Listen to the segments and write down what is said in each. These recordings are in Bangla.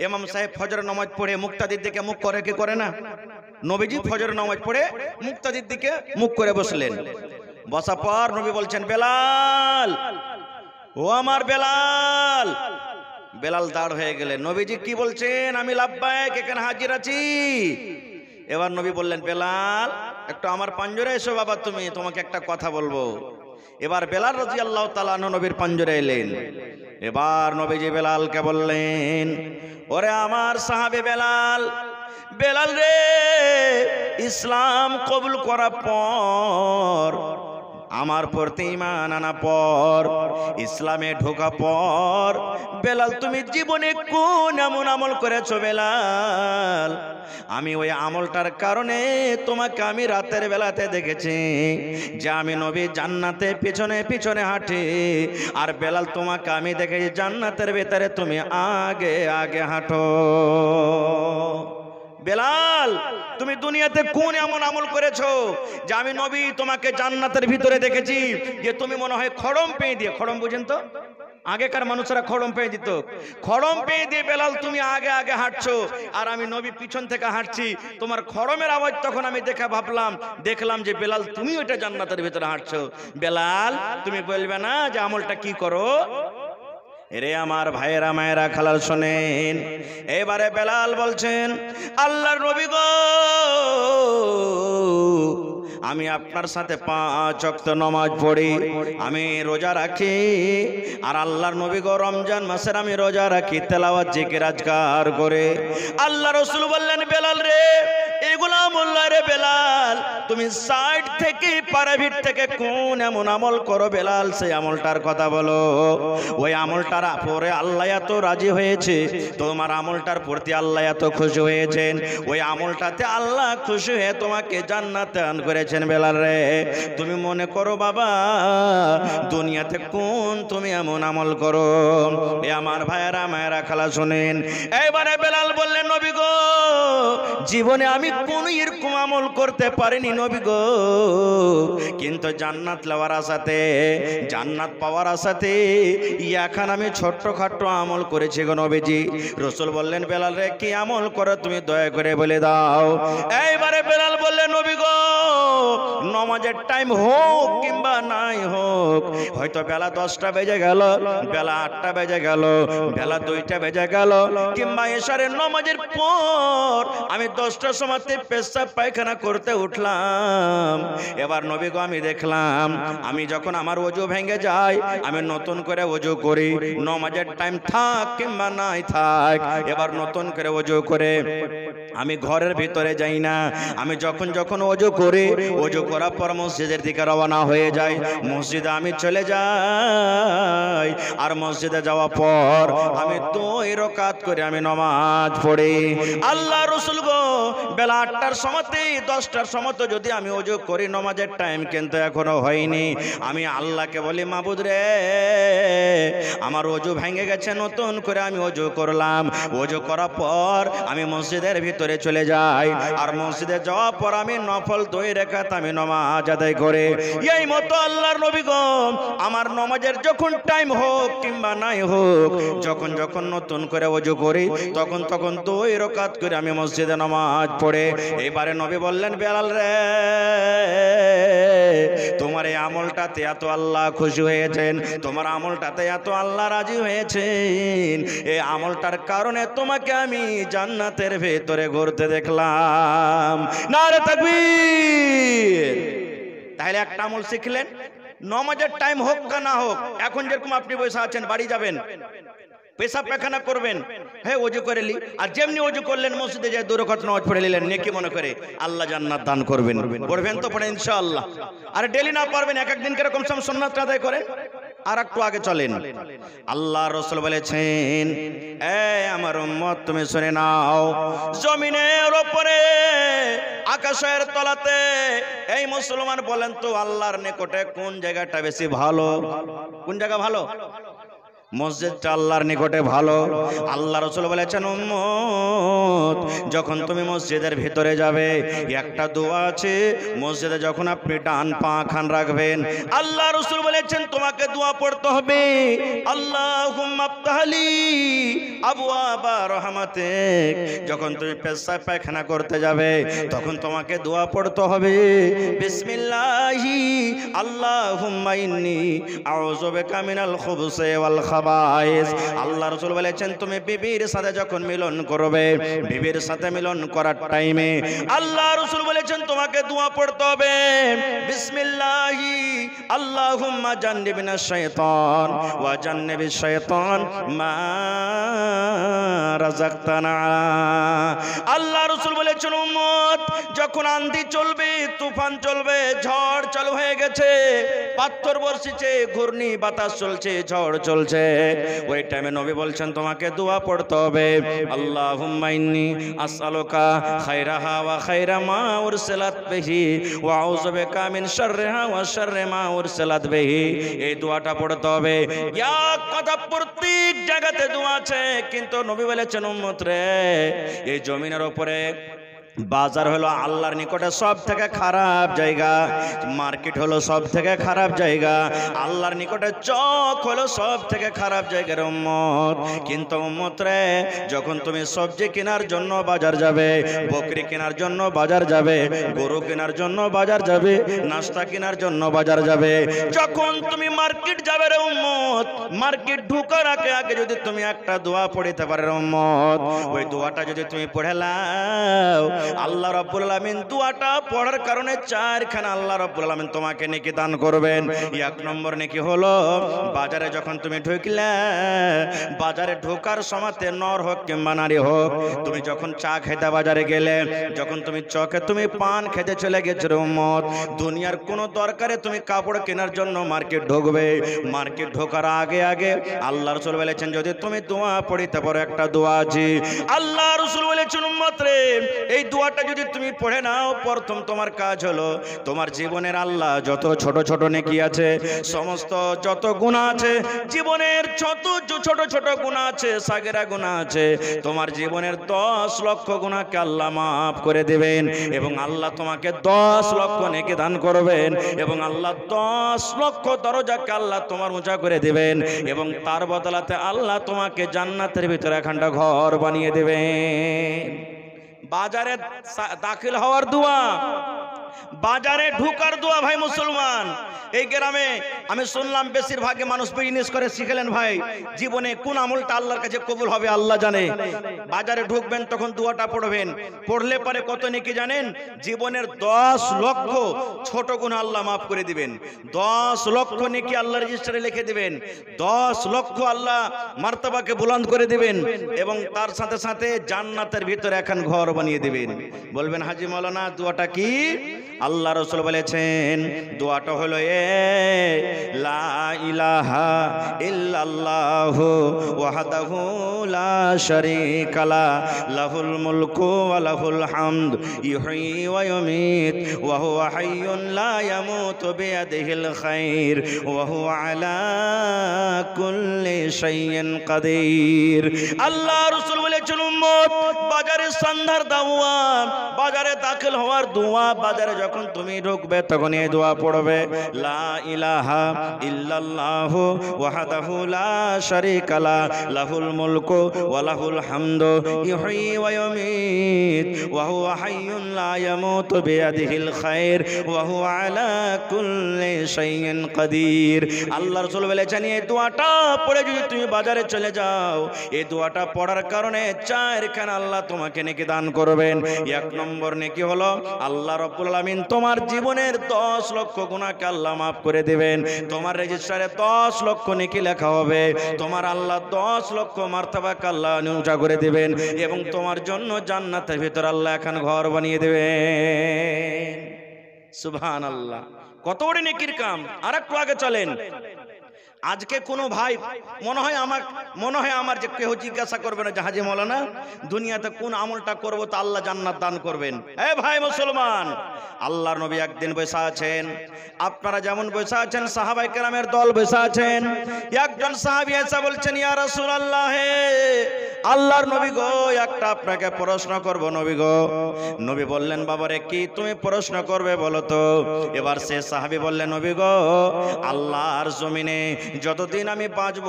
ইমাম সাহেব ফজর নামাজ পড়ে মুক্তাদির দিকে মুখ করে কি করে না? নবীজি ফজর নামাজ পড়ে মুক্তাদির দিকে মুখ করে বসলেন। বসা পর নবী বলছেন, বেলাল, ও আমার বেলাল। বেলাল দাঁড় হয়ে গেলেন। নবীজি কি বলছেন? আমি লাব্বাইক, এখানে হাজির আছি। এবার নবী বললেন, বেলাল একটু আমার পাঞ্জরে এসো বাবা, তোমাকে একটা কথা বলবো। এবার বেলাল রাদিয়াল্লাহু তাআলা আনহু নবীর পাঞ্জরে এলেন। এবার নবীজি বেলালকে বললেন, ওরে আমার সাহাবে বেলাল, বেলাল রে, ইসলাম কবুল করার পর, আমার প্রতি ঈমান আনা পর, ইসলামে ঢোকা পর, বেলাল তুমি জীবনে কোন এমন আমল করেছো বেলাল? আমি ওই আমলটার কারণে তোমাকে আমি রাতের বেলাতে দেখেছি যে আমি নবী জান্নাতে পিছনে পিছনে হাঁটি, আর বেলাল তোমাকে আমি দেখেছি জান্নাতের ভেতরে তুমি আগে আগে হাঁটো। বেলাল তুমি দুনিয়াতে কোন এমন আমল করেছো যে আমি নবী তোমাকে জান্নাতের ভিতরে দেখেছি যে তুমি মনে হয় খড়ম পেয়ে দিয়ে, খড়ম বুঝেন তো, আগেকার মানুষরা খড়ম পেয়ে দিত, খড়ম পেয়ে দিয়ে বেলাল তুমি আগে আগে হাঁটছো, আর আমি নবী পিছন থেকে হাঁটছি। তোমার খড়মের আওয়াজ তখন আমি দেখলাম যে বেলাল তুমি ওইটা জান্নাতের ভিতরে হাঁটছো। বেলাল তুমি বলবে না যে আমলটা কি করো? এরে আমার ভাইয়েরা মায়েরা খালাল শোনেন। এবারে বেলাল বলছেন, আল্লাহর নবী গো, আমি আপনার সাথে 5 ওয়াক্ত নামাজ পড়ি, আমি রোজা রাখি, আর আল্লাহর নবী গো রমজান মাসের আমি রোজা রাখি, তেলাওয়াত জিকির আজকার করে। আল্লাহ রাসূল বললেন, বেলাল রে, এগুলা মোল্লা রে বেলাল, তুমি সাইড থেকে প্রাইভেট থেকে কোন এমন আমল করো বেলাল? সেই আমলটার কথা বলো। ওই আমলটার পরে আল্লাহ এত রাজি হয়েছে, তোমার আমলটার প্রতি আল্লাহ এত খুশি হয়েছেন, ওই আমলটাতে আল্লাহ খুশি হয়ে তোমাকে জান্নাতে দান করেছেন। বেলাল রে, তুমি মনে করো বাবা দুনিয়াতে কোন তুমি এমন আমল করো? এ আমার ভাইয়েরা মায়েরা খালা শোনেন। এবারে বেলাল বললেন, নবী গো, জীবনে আমি কোন এরকম আমল করতে পারিনি নবী গো, কিন্তু জান্নাত লওয়ার আশাতে, জান্নাত পাওয়ার আশাতে এখন আমি ছোট্টখাট্ট আমল করেছি গো নবীজি। রাসূল বললেন, বেলাল রে কি আমল করো তুমি দয়া করে বলে দাও। এইবারে বেলাল বললেন, নবী গো, নামাজের টাইম হোক কিংবা নাই হোক, হয়তো বেলা 10টা বেজে গেল, বেলা 8টা বেজে গেল, বেলা 2টা বেজে গেল, কিংবা এশারের নামাজের পর আমি 10টার সময় পেশাব পায়খানা করতে উঠলাম। এবার নবী গো আমি দেখলাম, আমি যখন আমার ওযু ভেঙে যায় আমি নতুন করে ওযু করি, নামাজের টাইম থাক কিংবা নাই থাক, এবার নতুন করে ওযু করে আমি ঘরের ভিতরে যাই না। আমি যখন যখন ওযু করি, ওযু করার পর মসজিদের দিকে রওনা হয়ে যাই, মসজিদে আমি চলে যাই, আর মসজিদে যাওয়ার পর আমি 2 রাকাত করে আমি নামাজ পড়ি। আল্লাহ রাসূল গো, বেলা 8টার সময়তে 10টার সময় যদি আমি ওযু করি, নামাজের টাইম কিন্তু এখনো হয়নি, আমি আল্লাহকে বলি, মাবুদ রে, আমার ওযু ভেঙে গেছে, নতুন করে আমি ওযু করলাম। ওযু করার পর আমি মসজিদের ভিতরে চলে যাই, আর মসজিদে যাওয়ার পর আমি নফল 2 রাকাত আমি নামাজ আদায় করে। এই মতো আল্লাহর নবী গো, আমার নামাজের যখন টাইম হোক কিংবা নাই হোক, যখন যখন নতুন করে ওযু করি, তখন তখন 2 রাকাত করে আমি মসজিদে নামাজ পড়ে। এবারে নবী বললেন, বেলাল রে, তোমার এই আমলটাতে এত আল্লাহ খুশি হয়েছেন, তোমার আমলটাতে এত আল্লাহ রাজি হয়েছেন, এই আমলটার কারণে তোমাকে আমি জান্নাতের ভেতরে ঘুরতে দেখলাম। নারে তাকবীর। তাহলে একটা আমল শিখলেন, নামাজের টাইম হোক বা না হোক, এখন যেরকম আপনি বসে আছেন, বাড়ি যাবেন, পেশাব পায়খানা করবেন, হ্যাঁ ওযু করে লি, আর যেমনি ওযু করলেন মসজিদে যায় 2 রাকাত নামাজ পড়ে নিলেন, নেকি মনে করে আল্লাহ জান্নাত দান করবেন। পড়বেন তো পড়েন ইনশাআল্লাহ। আর ডেলি না পারবেন, এক একদিন কিরকম সুন্নাত আদায় করেন। আর একটু আগে চলেন, আল্লাহ রাসূল বলেছেন, এ আমার উম্মত তুমি শুনে নাও, জমিনের উপরে আকাশের তলাতে, এই মুসলমান বলেন তো আল্লাহর নিকটে কোন জায়গাটা বেশি ভালো? কোন জায়গা ভালো? মসজিদটা আল্লাহর নিকটে ভালো। আল্লাহ রাসূল বলেছেন, উম্মত যখন তুমি মসজিদের ভিতরে যাবে, একটা দোয়া আছে, মসজিদে যখন আপনি ডান পা খান রাখবেন, আল্লাহ রাসূল বলেছেন তোমাকে দোয়া পড়তে হবে, আল্লাহুম্মা আফতাহলি আবওয়াবা রাহমাতিক। যখন তুমি পেশাব পায়খানা করতে যাবে, তখন তোমাকে দোয়া পড়তে হবে, বিসমিল্লাহি আল্লাহুম্মা ইন্নী আউযু বিকা মিনাল খুবুসি ওয়াল খাবাইস। আল্লাহ রাসূল বলেছেন তুমি বিবির সাথে যখন মিলন করবে, বিবির সাথে মিলন করার টাইমে আল্লাহ রাসূল বলেছেন তোমাকে দোয়া পড়তে হবে, বিসমিল্লাহি আল্লাহুম্মা জান্নিবনাশ শাইতান ওয়া জান্নিবিশ শাইতান মা রাযাকতানা। আল্লাহ রাসূল বলেছেন উম্মত যখন আঁধি চলবে, তুফান চলবে, ঝড় চালু হয়ে গেছে, পাথর বর্ষিছে, ঘূর্ণি বাতাস চলছে, ঝড় চলছে, ওই টাইমে নবী বলছেন তোমাকে দোয়া পড়তে হবে, আল্লাহুম্মা ইন্নী আসআলুকা খায়রাহা ওয়া খায়রা মা উরসিলাত বিহি ওয়া আউযু বিকা মিন শাররিহা ওয়া শাররি মা উরসিলাত বিহি। এই দোয়াটা পড়তে হবে। এক কথা প্রত্যেক জায়গাতে দোয়া আছে, কিন্তু নবী বলেছেন উম্মত রে, এই জমিনের উপরে বাজার হলো আল্লাহর নিকটে সব থেকে খারাপ জায়গা, মার্কেট হলো সব থেকে খারাপ জায়গা, আল্লাহর নিকটে চক হলো সব থেকে খারাপ জায়গার উম্মত। কিন্তু উম্মত রে, যখন তুমি সবজি কেনার জন্য বাজার যাবে, বকরি কেনার জন্য বাজার যাবে, গরু কেনার জন্য বাজার যাবে, নাস্তা কেনার জন্য বাজার যাবে, যখন তুমি মার্কেট যাবে রে উম্মত, মার্কেট ঢোকার আগে আগে যদি তুমি একটা দোয়া পড়িতে পারো রে উম্মত, ওই দোয়াটা যদি তুমি পড়ে নাও, আল্লাহ রাব্বুল আলামিন দোয়াটা পড়ার কারণে চারখানা আল্লাহ রাব্বুল আলামিন তোমাকে নেকি দান করবেন। এক নম্বর নেকি হলো, বাজারে যখন তুমি ঢুকলে, বাজারে ঢোকার সময়তে নর হোক কিংবা নারী হোক, তুমি যখন চা খেতে বাজারে গেলে, যখন তুমি চকে তুমি পান খেতে চলে গেছো রে উম্মত, দুনিয়ার কোনো দরকারে তুমি কাপড় কেনার জন্য মার্কেট ঢুকবে, মার্কেট ঢোকার আগে আগে আল্লাহ রাসূল বলেছেন যদি তুমি দোয়া পড়িতে পারো, একটা দোয়া আছে, আল্লাহ রাসূল বলেছেন উম্মত রে, এই দোয়াটা যদি তুমি পড়ে নাও, প্রথম তোমার কাজ হলো তোমার জীবনের আল্লাহ যত ছোট ছোট নেকি আছে, সমস্ত যত গুনাহ আছে, জীবনের যত ছোট ছোট গুনাহ আছে, সাগেরা গুনাহ আছে, তোমার জীবনের 10 লক্ষ গুনাহকে আল্লাহ মাফ করে দেবেন, এবং আল্লাহ তোমাকে 10 লক্ষ নেকি দান করবেন, এবং আল্লাহ 10 লক্ষ দরজাকে আল্লাহ তোমার উঁচা করে দেবেন, এবং তার বদলাতে আল্লাহ তোমাকে জান্নাতের ভিতরে একখানা ঘর বানিয়ে দেবেন। বাজারে দাখিল হওয়ার দোয়া, বাজারে ঢোকার দোয়া ভাই মুসলমান। এই গ্রামে আমি শুনলাম বেশিরভাগে মানুষ বিজনেস করে শিখলেন ভাই, জীবনে কোন আমলটা আল্লাহর কাছে কবুল হবে আল্লাহ জানে। বাজারে ঢুকবেন তখন দোয়াটা পড়বেন, পড়লে পরে কত নেকি জানেন, জীবনের 10 লক্ষ ছোট গুনাহ আল্লাহ মাফ করে দিবেন, 10 লক্ষ নেকি আল্লাহ রেজিস্টারে লিখে দিবেন, 10 লক্ষ আল্লাহ মার্তবাকে বুলন্দ করে দিবেন, এবং তার সাথে সাথে জান্নাতের ভিতরে এখন ঘর বানিয়ে দিবেন। বলবেন হাজী মাওলানা দোয়াটা কি? আল্লাহ রাসূল বলেছেন দোয়াটা হলো লা ইলাহা ইল্লাল্লাহু ওয়াহদাহু লা শারীকা লা লাহুল মুলকু ওয়া লাহুল হামদ ইহয়ী ওয়া ইউমীত ওয়া হুয়া হাইয়ুন লা ইয়ামুতু বিয়াদিহিল খায়র ওয়া হুয়া আলা কুল্লি শাইইন কাদির। আল্লাহ রাসূল বলেছেন উম্মত বাজারে সন্ধ্যার দাওয়া, বাজারে দাখিল হওয়ার দোয়া, বাজারে যখন তুমি ঢুকবে তখন এই দোয়া পড়বে, লা ইলাহা ইল্লাল্লাহু ওয়াহদাহু লা শারীকা লা লাহুল মুলকু ওয়া লাহুল হামদু ইহয়ী ওয়া ইউমীত ওয়া হুয়া হাইয়ুন লা ইয়ামুতু বিয়াদিহিল খায়র ওয়া হুয়া আলা কুল্লি শাইইন কাদির। আল্লাহ রাসূল বলেছেন এই দোয়াটা পড়ে যদি তুমি বাজারে চলে যাও, এই দোয়াটা পড়ার কারণে চারখানা আল্লাহ তোমাকে নেকি দান করবেন। এক নম্বর নেকি হলো আল্লাহ রাব্বুল আলামিন তোমার জীবনের 10 লক্ষ গুনাহকে আল্লাহ মাফ করে দিবেন, তোমার রেজিস্টারে 10 লক্ষ নেকি লেখা হবে, তোমার আল্লাহ 10 লক্ষ মার্তবাকে আল্লাহ উঁচা করে দিবেন, এবং তোমার জন্য জান্নাতের ভিতর আল্লাহ এখন ঘর বানিয়ে দেবেন। সুবহানাল্লাহ, কত বড় নেকির কাম। আর একটু আগে চলেন, আজকে কোনো ভাই মনে হয় আমার যে কেউ জিজ্ঞাসা করবে না, হাজী মাওলানা দুনিয়াতে কোন আমলটা করব তো আল্লাহ জান্নাত দান করবেন। এ ভাই মুসলমান, আল্লাহর নবী একদিন বসে আছেন, আপনারা যেমন বসে আছেন সাহাবায়ে কেরামের দল বসে আছেন। একজন সাহাবী এসে বলছেন, ইয়া রাসূলুল্লাহ, হে আল্লাহর নবী গো, একটা আপনাকে প্রশ্ন করব নবী গো। নবী বললেন, বাবারে কি তুমি প্রশ্ন করবে বলো তো। এবার সে সাহাবী বললেন, নবী গো, আল্লাহর জমিনে যতদিন আমি বাঁচব,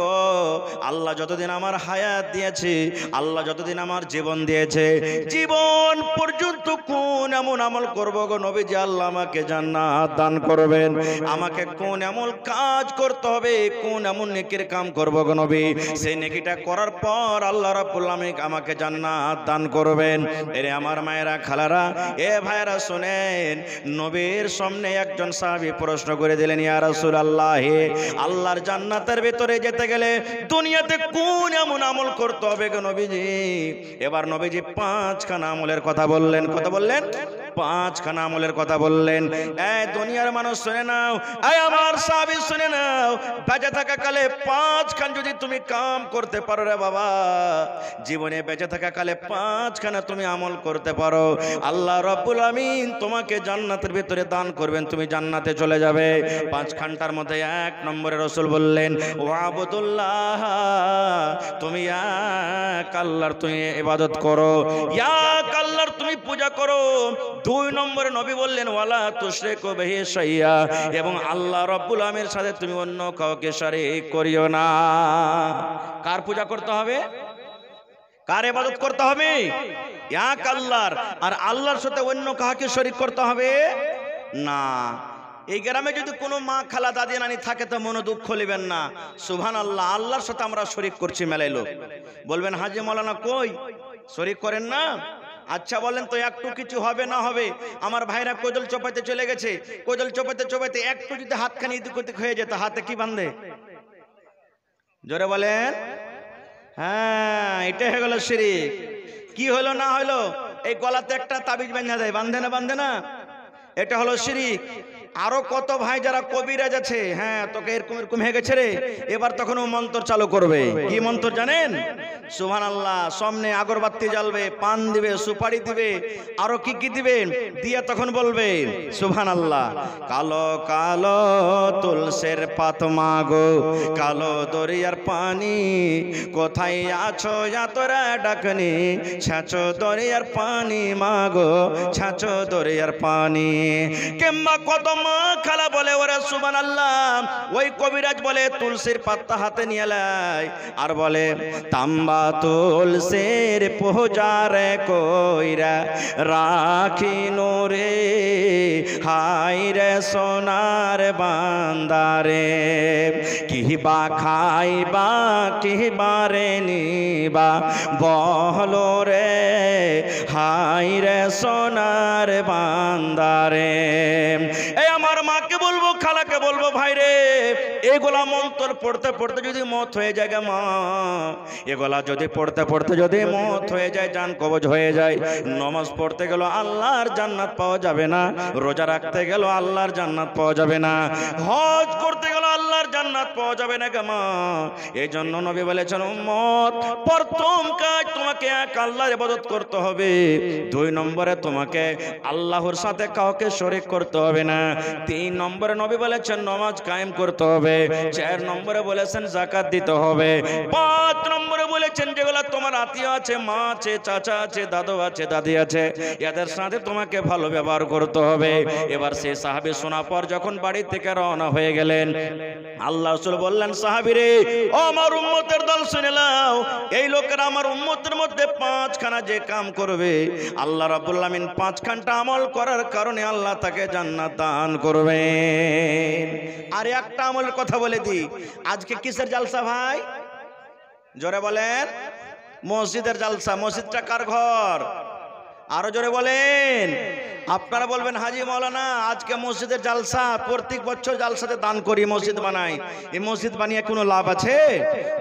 আল্লাহ যতদিন আমার হায়াত দিয়েছে, আল্লাহ যতদিন আমার জীবন দিয়েছে, জীবন পর্যন্ত কোন এমন আমল করব গো নবী যে আল্লাহ আমাকে জান্নাত দান করবেন? আমাকে কোন এমন কাজ করতে হবে, কোন এমন নেকির কাম করব গো নবী, সেই নেকিটা করার পর আল্লাহ রাব্বুল আলামিন আমাকে জান্নাত দান করবেন? এরে আমার মায়েরা, খালারা, এ ভাইরা শুনেন, নবীর সামনে একজন সাহাবী প্রশ্ন করে দিলেন, ইয়া রাসূলুল্লাহ, আল্লাহর জান্নাতের ভিতরে যেতে গেলে দুনিয়াতে কোন এমন আমল করতে হবে গো নবীজি? এবার নবীজি পাঁচখানা আমলের কথা বললেন। কথা বললেন, পাঁচখানা আমলের কথা বললেন। এই দুনিয়ার মানুষ শুনে নাও, এই আমার সাহাবী শুনে নাও, বেঁচে থাকা কালে পাঁচখান যদি তুমি কাম করতে পারো রে বাবা, জীবনে বেঁচে থাকা কালে পাঁচখানা তুমি আমল করতে পারো, আল্লাহ রাব্বুল আমিন তোমাকে জান্নাতের ভিতরে দান করবেন, তুমি জান্নাতে চলে যাবে। পাঁচখানটার মধ্যে এক নম্বরে রাসূল বললেন, ওয়াবুদুল্লাহ, তুমি এক আল্লাহর তুমি ইবাদত করো, এক আল্লাহর তুমি পূজা করো। দুই নম্বরে নবী বললেন, ওয়ালা তুশরিকু বিহি শাইয়া, এবং আল্লাহ রাব্বুল আমিনের সাথে তুমি অন্য কাউকে শরীক করিও না। কার পূজা করতে হবে? কার ইবাদত করতে হবে? এক আল্লাহর। আর আল্লাহর সাথে অন্য কাউকে শরীক করতে হবে না। এই গ্রামে যদি কোনো মা, খালা, দাদি, নানি থাকে তো মনে দুঃখ নেবেন না, সুবহানাল্লাহ, আল্লাহর সাথে আমরা শরীক করছি মেলায় লোক। বলবেন, হাজী মাওলানা কই শরীক করেন না? আচ্ছা বলেন তো, একটু কিছু হবে না হবে, আমার ভাইরা কোদল চোপাইতে চলে গেছে, কোদল চোপাইতে চোপাইতে একটু যদি হাতখানি এদিক ওদিক হয়ে যেত, হাতে কি বাঁধে? জোরে বলেন। হ্যাঁ, এটা হয়ে গেল শিরক। কি হলো না হলো? এই গলাতে একটা তাবিজ বাঁধা দেয়, বাঁধে না? বাঁধে না? এটা হলো শিরক। আরো কত ভাই যারা কবিরাজ আছে, হ্যাঁ তোকে এরকম এরকম হয়ে গেছে রে, এবার তখন ও মন্ত্র চালু করবে। কি মন্ত্র জানেন? সুবহানাল্লাহ। সামনে আগরবাতি জ্বালবে, পান দিবে, সুপারি দিবে, আরো কি কি দিবে, দিয়ে তখন বলবে সুবহানাল্লাহ, কালো কালো তুলসের পাত মাগো, কালো দরিয়ার পানি, কোথায় আছো তোরা ডাকনি, ছাঁচো দরিয়ার পানি মাগো, ছাঁচো দরিয়ার পানি। কিংবা কত মা খালা বলে, ওরে সুবহানাল্লাহ, ওই কবিরাজ বলে তুলসীর পাতা হাতে নিয়ে লাই আর বলে, তাম্বা তুলসীর পূজারে কইরা রাখি নোরে, হাই রে সোনার বান্দারে, কিবা খাইবা কিবা রে নিবা বহলো রে, হাই রে সোনার বান্দারে। এই আমার মাকে বলবো, খালাকে বলবো, ভাই রে, এগুলা মন্ত্র পড়তে পড়তে যদি মত হয়ে যায়, মা এগুলা যদি পড়তে পড়তে যদি মত হয়ে যায়, জান কবজ হয়ে যায়, নামাজ পড়তে গেল আল্লাহর জান্নাত পাওয়া যাবে না, রোজা রাখতে গেল আল্লাহর জান্নাত পাওয়া যাবে না, হজ করতে গেল আল্লাহর জান্নাত পাওয়া যাবে না গো মা। এই জন্য নবী বলেছেন, উম্মত, প্রথম কাজ তোমাকে এক আল্লাহর ইবাদত করতে হবে, দুই নম্বরে তোমাকে আল্লাহর সাথে কাউকে শরীক করতে হবে না, তিন নম্বরে নবী বলেছেন নামাজ কায়েম করতে হবে, চার নম্বরে বলেছেন যাকাত দিতে হবে, পাঁচ নম্বরে বলেছেন যেগুলো তোমার আত্মীয় আছে, মা আছে, চাচা আছে, দাদু আছে, দাদি আছে, এদের সাথে তোমাকে ভালো ব্যবহার করতে হবে। এবার সেই সাহাবী শোনার পর যখন বাড়ি থেকে রওনা হয়ে গেলেন, আল্লাহ রাসূল বললেন, সাহাবী রে, ও আমার উম্মতের দল শুনে নাও, এই লোকেরা আমার উম্মতের মধ্যে পাঁচখানা যে কাম করবে, আল্লাহ রাব্বুল আমিন পাঁচখানটা আমল করার কারণে আল্লাহ তাকে জান্নাত দান করবেন। আর একটা আমলের কথা বলে দিই, আজকে কিসের জালসা ভাই? জোরে বলেন। মসজিদের জালসা। মসজিদটা কার ঘর? আরো জোরে বলেন। আপনারা বলবেন, হাজী মাওলানা আজকে মসজিদের জালসা, প্রত্যেক বছর জালসাতে দান করি, মসজিদ বানাই, এই মসজিদ বানিয়ে কোনো লাভ আছে?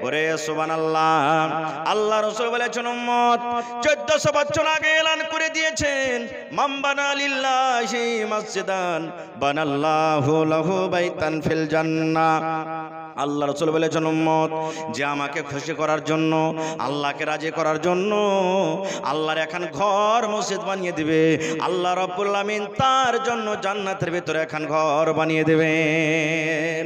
ওরে সুবহানাল্লাহ, আল্লাহ রাসূল বলেছেন, উম্মত 1400 বছর আগে এলান করে দিয়েছেন, মান বানা লিল্লাহি মসজিদান বানাল্লাহু লাহু বাইতান ফিল জান্নাহ। আল্লাহ রাসূল বলেছেন উম্মত যে আমাকে খুশি করার জন্য, আল্লাহকে রাজি করার জন্য আল্লাহর এখন ঘর মসজিদ বানিয়ে দিবে। আল্লাহ রাব্বুল আমিন তার জন্য জান্নাতের ভিতরে এখন ঘর বানিয়ে দেবেন।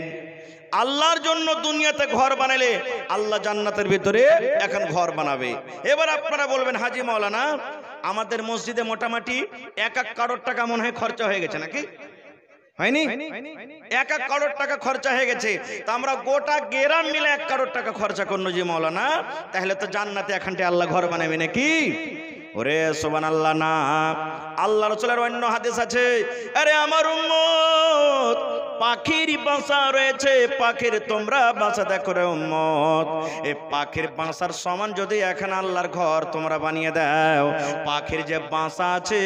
আল্লাহর জন্য দুনিয়াতে ঘর বানালে আল্লাহ জান্নাতের ভিতরে এখন ঘর বানাবে। এবার আপনারা বলবেন হাজী মাওলানা আমাদের মসজিদে মোটামুটি 1 কারোর টাকা মনে হয় খরচা হয়ে গেছে নাকি? হয়নি? 1 কারোর টাকা খরচা হয়ে গেছে। তা আমরা গোটা গ্রাম মিলে 1 কারোর টাকা খরচা করলো যে মাওলানা, তাহলে তো জান্নাতে এখানটা আল্লাহ ঘর বানাবে নাকি? ওরে সুবহানাল্লাহ না। আল্লাহ রাসূলের অন্য হাদিস আছে, আরে আমার উম্মত পাখির বাসা রয়েছে, পাখির তোমরা বাসা দেখো রে উম্মত, এই পাখির বাসার সমান যদি এখন আল্লাহর ঘর তোমরা বানিয়ে দাও, পাখির যে বাসা আছে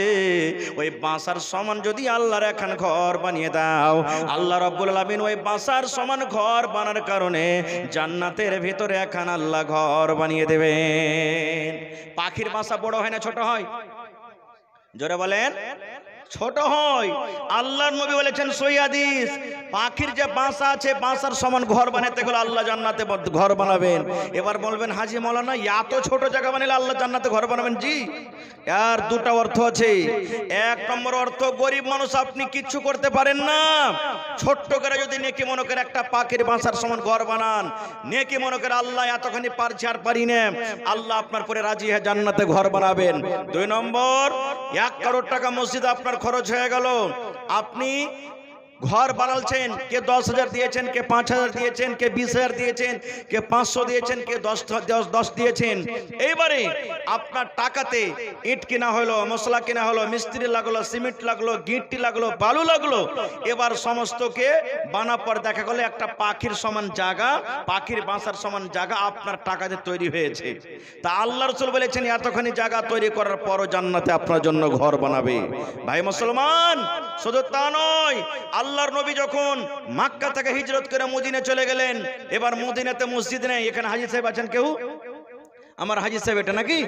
ওই বাসার সমান যদি আল্লাহর এখন ঘর বানিয়ে দাও, আল্লাহ রাব্বুল আলামিন ওই বাসার সমান ঘর বানার কারণে জান্নাতের ভিতরে এখন আল্লাহ ঘর বানিয়ে দেবেন। পাখির বাসা বড় হয় না ছোট হয়? জোরে বলেন। ছোট হয়। আল্লাহর নবী বলেছেন সহিহ হাদিস, পাখির যে বাসা আছে বাসার সমান ঘর বানাতে গেলে আল্লাহ জান্নাতে ঘর বানাবেন। এবার বলবেন হাজী মাওলানা এত ছোট জায়গা বানালে আল্লাহ জান্নাতে ঘর বানাবেন? জি, এর দুটো অর্থ আছে। 1 নম্বর অর্থ, গরিব মানুষ আপনি কিচ্ছু করতে পারেন না, ছোট্ট করে যদি নেকি মনে করে একটা পাখির বাসার সমান ঘর বানান, নেকি মনে করে আল্লাহ এতখানি পারছি আর পারি না, আল্লাহ আপনার পরে রাজি হয়ে জান্নাতে ঘর বানাবেন। 2 নম্বর, 1 কারোর টাকা মসজিদ আপনার খরচ হয়ে গেল, আপনি ঘর বানালছেন, কে 10,000 দিয়েছেন, কে 5,000 দিয়েছেন, কে 20,000 দিয়েছেন, কে 500 দিয়েছেন, কে 10 দিয়েছেন। এইবারে আপনার টাকাতে ইট কিনা হলো, মশলা কিনা হলো, মিস্ত্রি লাগলো, সিমেন্ট লাগলো, গিট্টি লাগলো, বালু লাগলো, এবার সমস্তকে বানার পর দেখা গেল একটা পাখির সমান জায়গা, পাখির বাসার সমান জায়গা আপনার টাকাতে তৈরি হয়েছে। তা আল্লাহ রাসূল বলেছেন এতখানি জায়গা তৈরি করার পরও জান্নাতে আপনার জন্য ঘর বানাবে। ভাই মুসলমান, শুধু তা নয়, আল্লাহর নবী যখন মক্কা থেকে হিজরত করে মদিনা চলে গেলেন, এবার মদিনাতে মসজিদ নেই। এখানে হাজী সাহেব আছেন কেউ? আমার হাজী সাহেব এটা নাকি?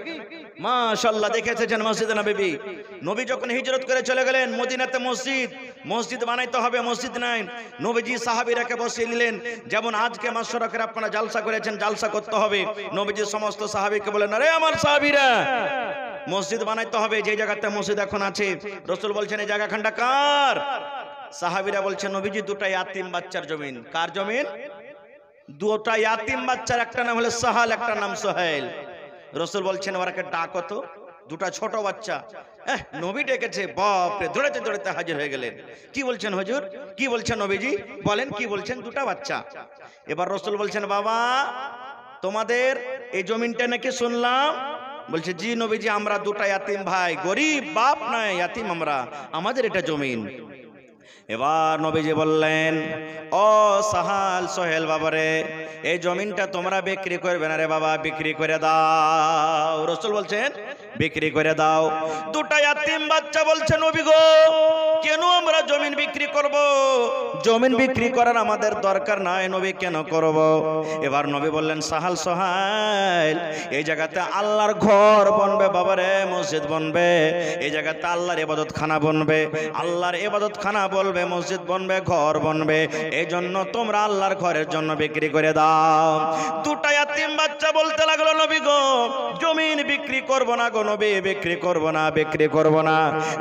মাশাআল্লাহ, দেখে এসেছেন মসজিদে নববী। নবী যখন হিজরত করে চলে গেলেন মদিনাতে মসজিদ বানাইতে হবে, মসজিদ নাই। নবীজি সাহাবীরাকে বসিয়ে নিলেন, যেমন আজকে মাশরা করে আপনারা জালসা করেছেন, জালসা করতে হবে। নবীজি সমস্ত সাহাবীকে বলেন, আরে আমার সাহাবীরা মসজিদ বানাইতে হবে, যে জায়গাতে মসজিদ এখন আছে। রাসূল বলছেন এই জায়গাখানটা কার? সাহাবীরা বলছেন নবীজি দুটো ইয়াতিম বাচ্চার জমিন। কার জমিন? দুটো ইয়াতিম বাচ্চার, একটা নাম হলো সাহাল, একটা নাম সোহেল। রাসূল বলছেন ওরাকে ডাকো তো, দুটো ছোট বাচ্চা। নবী ডেকেছে, বাপরে, দৌড়াতে দৌড়াতে হাজির হয়ে গেলেন। কি বলছেন হুজুর? কি বলছেন নবীজি? বলেন কি বলছেন? দুটো বাচ্চা। এবার রাসূল বলছেন বাবা তোমাদের এই জমিনটা নাকি শুনলাম? বলছে জি নবীজি, আমরা দুটো ইয়াতিম ভাই, গরিব, বাপ নাই, ইয়াতিম আমরা, আমাদের এটা জমিন। এবার নবীজি বললেন ও সাহাল, সোহেল বাবারে, এই জমিনটা তোমরা বিক্রি করবে না রে বাবা, বিক্রি করে দাও। রাসূল বলছেন বিক্রি করে দাও। দুটো ইয়াতিম বাচ্চা বলছে নবী গো, কেন আমরা জমিন বিক্রি করব? জমিন বিক্রি করার আমাদের দরকার নাই নবী, কেন করব? এবার নবী বললেন সাহাল, সোহেল, এই জায়গাতে আল্লাহর ঘর বনবে বাবারে, মসজিদ বনবে, এই জায়গাতে আল্লাহর ইবাদতখানা বনবে, আল্লাহর ইবাদতখানা বলবে, মসজিদ বনবে, ঘর বনবে, এই জন্য তোমরা আল্লাহর ঘরের জন্য বিক্রি করে দাও। দুটো ইয়াতিম বাচ্চা বলতে লাগলো নবী গো, জমিন বিক্রি করব না গো নবী, বিক্রি করব না, বিক্রি করব না।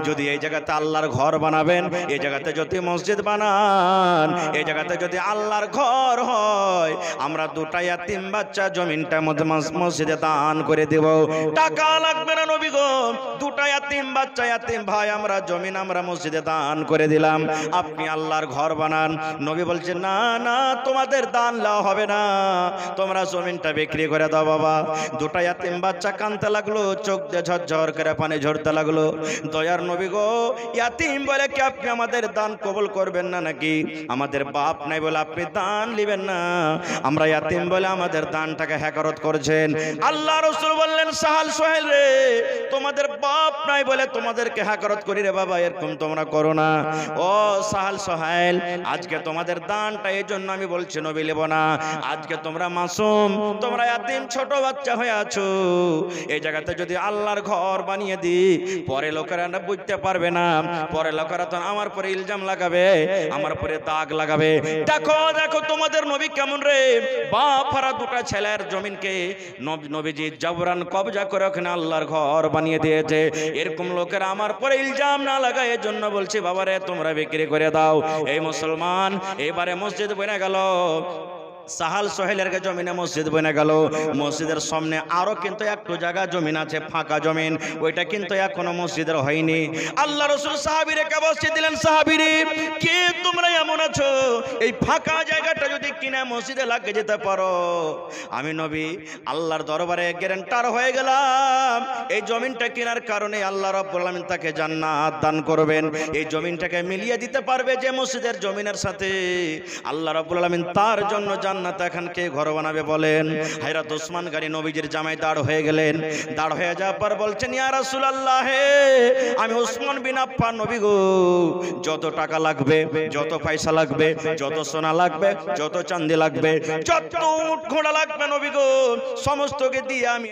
যদি এই জায়গাতে আল্লাহর ঘর বানাবেন, এই জায়গাতে যদি মসজিদ বানান, এই জায়গাতে যদি আল্লাহর ঘর হয়, আমরা দুটো ইয়াতিম বাচ্চা জমিনটা মসজিদে দান করে দেব, টাকা লাগবে না নবী গো। দুটো ইয়াতিম বাচ্চা, ইয়াতিম ভাই, আমরা জমিন আমরা মসজিদে দান করে দিলাম, আপনি আল্লাহর ঘর বানান। নবী বলছেন না না, তোমাদের দান লাও হবে না, তোমরা জমিনটা বিক্রি করে দাও বাবা। দুটো ইয়াতিম বাচ্চা কাঁদতে লাগলো, চোখ দিয়ে ঝরঝর করে পানি ঝরতে লাগলো। দয়ার নবী গো, ইয়াতিম বলে কি আপনি আমাদের দান কবুল করবেন না নাকি? আমাদের বাপ নাই বলে আপনি দান নেবেন না, আমরা ইয়াতিম বলে আমাদের দানটাকে হেকারত করছেন। আল্লাহ রাসূল বললেন সাহাল, সোহেল রে, তোমাদের বাপ নাই বলে তোমাদেরকে হাকারত করি রে বাবা, এরকম তোমরা করো না। ও সাহাল সোহাইল, আজকে তোমাদের দানটা এই জন্য আমি বলছি নবী নেব না। আজকে তোমরা মাসুম, তোমরা এতিম ছোট বাচ্চা হয়ে আছো। এই জায়গাতে যদি আল্লাহর ঘর বানিয়ে দি, পরে লোকেরা বুঝতে পারবে না, পরে লোকেরা তো আমার পরে ইলজাম লাগাবে, আমার পরে দাগ লাগাবে। দেখো দেখো তোমাদের নবী কেমন রে, বাপ হারা দুটা ছেলের জমিনকে নবীজি জাবরান কবজা করে ওখানে আল্লাহর ঘর বানিয়ে দিয়েছে। এরকম লোকেরা আমার পরে ইলজাম না লাগায়, এর জন্য বলছি বাবারে তোমরা বিক্রি করে দাও। এই মুসলমান এবারে মসজিদ বনে গেল, সাহাল সোহেলের জমিনে মসজিদ বনে গেল। মসজিদের সামনে আরো কিন্তু একটু জায়গা জমিন আছে, ফাঁকা জমিন, ওইটা কিন্তু এখনো মসজিদের হয়নি। আল্লাহ রাসূল সাহাবীরে কে বসিয়ে দিলেন, সাহাবীরে কে তোমরা এমন আছো, এই ফাঁকা জায়গাটা যদি কিনে মসজিদে লাগিয়ে যেতে পারো, আমি নবী আল্লাহর দরবারে গ্যারান্টার হয়ে গেলাম, এই জমিনটা কেনার কারণে আল্লাহ রাব্বুল আলামিন তাকে জান্নাত দান করবেন। এই জমিনটাকে মিলিয়ে দিতে পারবে যে মসজিদের জমিনের সাথে, আল্লাহ রাব্বুল আলামিন তার জন্য জান্নাত এখন কে ঘর বানাবে বলেন। হযরত ওসমান গনি নবীজির জামাই দাঁড় হয়ে গেলেন। দাঁড় হয়ে যাওয়ার পর বলছেন, ইয়া রাসূলুল্লাহ, আমি ওসমান বিন আফফান নবী গো, যত টাকা লাগবে, যত পয়সা লাগবে, যত সোনা লাগবে, যত চাঁদি লাগবে, যত উট ঘোড়া লাগবে নবী গো, সমস্তকে দিয়ে আমি